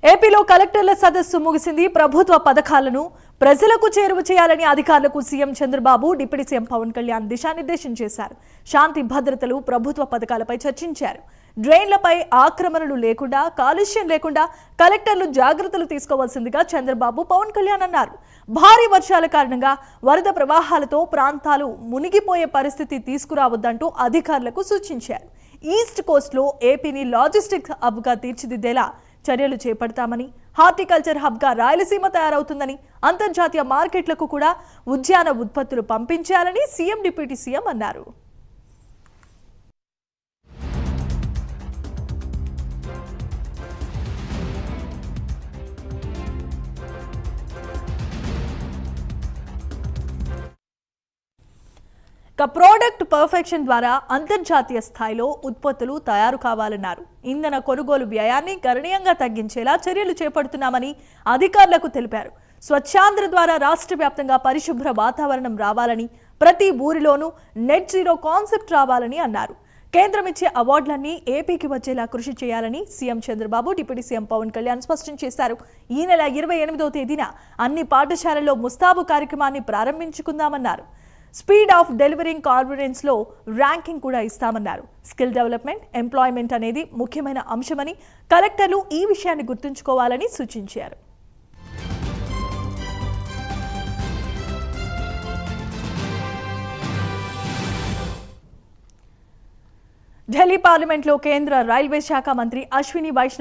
ఏపీలో కలెక్టర్ల సదస్సు ముగిసింది. ప్రభుత్వ పథకాలను ప్రజలకు చేరువ చేయాలని అధికారులకు CM Chandrababu, deputy CM Pawan Kalyan దిశానిర్దేశం చేశారు. శాంతి భద్రతలు, ప్రభుత్వ పథకాలపై చర్చించారు. డ్రైన్లపై ఆక్రమణలు లేకుండా, కాలుష్యం లేకుండా కలెక్టర్లు జాగ్రత్తలు తీసుకోవాల్సిందిగా చంద్రబాబు, పవన్ కళ్యాణ్ అన్నారు. భారీ వర్షాల కారణంగా వరద ప్రవాహాలతో ప్రాంతాలు మునిగిపోయే పరిస్థితి తీసుకురావద్దంటూ అధికారులకు సూచించారు. ఈస్ట్ కోస్ట్లో ఏపీని లాజిస్టిక్స్ హబ్గా తీర్చిదిద్దేలా చర్యలు చేపడతామని, హార్టికల్చర్ హబ్గా రాయలసీమ తయారవుతుందని, అంతర్జాతీయ మార్కెట్లకు కూడా ఉద్యాన ఉత్పత్తులు పంపించాలని సీఎం, డిప్యూటీ సీఎం అన్నారు. ప్రోడక్ట్ పర్ఫెక్షన్ ద్వారా అంతర్జాతీయ స్థాయిలో ఉత్పత్తులు తయారు కావాలన్నారు. ఇంధన కొనుగోలు వ్యయాన్ని గణనీయంగా తగ్గించేలా చర్యలు చేపడుతున్నామని అధికారులకు తెలిపారు. స్వచ్ఛాంధ్ర ద్వారా రాష్ట్ర వ్యాప్తంగా పరిశుభ్ర వాతావరణం రావాలని, ప్రతి ఊరిలోనూ నెట్ జీరో కాన్సెప్ట్ రావాలని అన్నారు. కేంద్రం ఇచ్చే అవార్డులన్నీ ఏపీకి వచ్చేలా కృషి చేయాలని CM Chandrababu, deputy CM Pawan Kalyan స్పష్టం చేశారు. ఈ నెల 28వ తేదీన అన్ని పాఠశాలల్లో ముస్తాబు కార్యక్రమాన్ని ప్రారంభించుకుందామన్నారు. స్పీడ్ ఆఫ్ డెలివరింగ్ కాన్ఫిడెన్స్ లో ర్యాంకింగ్ కూడా ఇస్తామన్నారు. స్కిల్ డెవలప్మెంట్, ఎంప్లాయ్మెంట్ అనేది ముఖ్యమైన అంశమని, కలెక్టర్లు ఈ విషయాన్ని గుర్తుంచుకోవాలని సూచించారు. ఢిల్లీ పార్లమెంట్లో కేంద్ర రైల్వే శాఖ మంత్రి అశ్విని వైష్ణవ్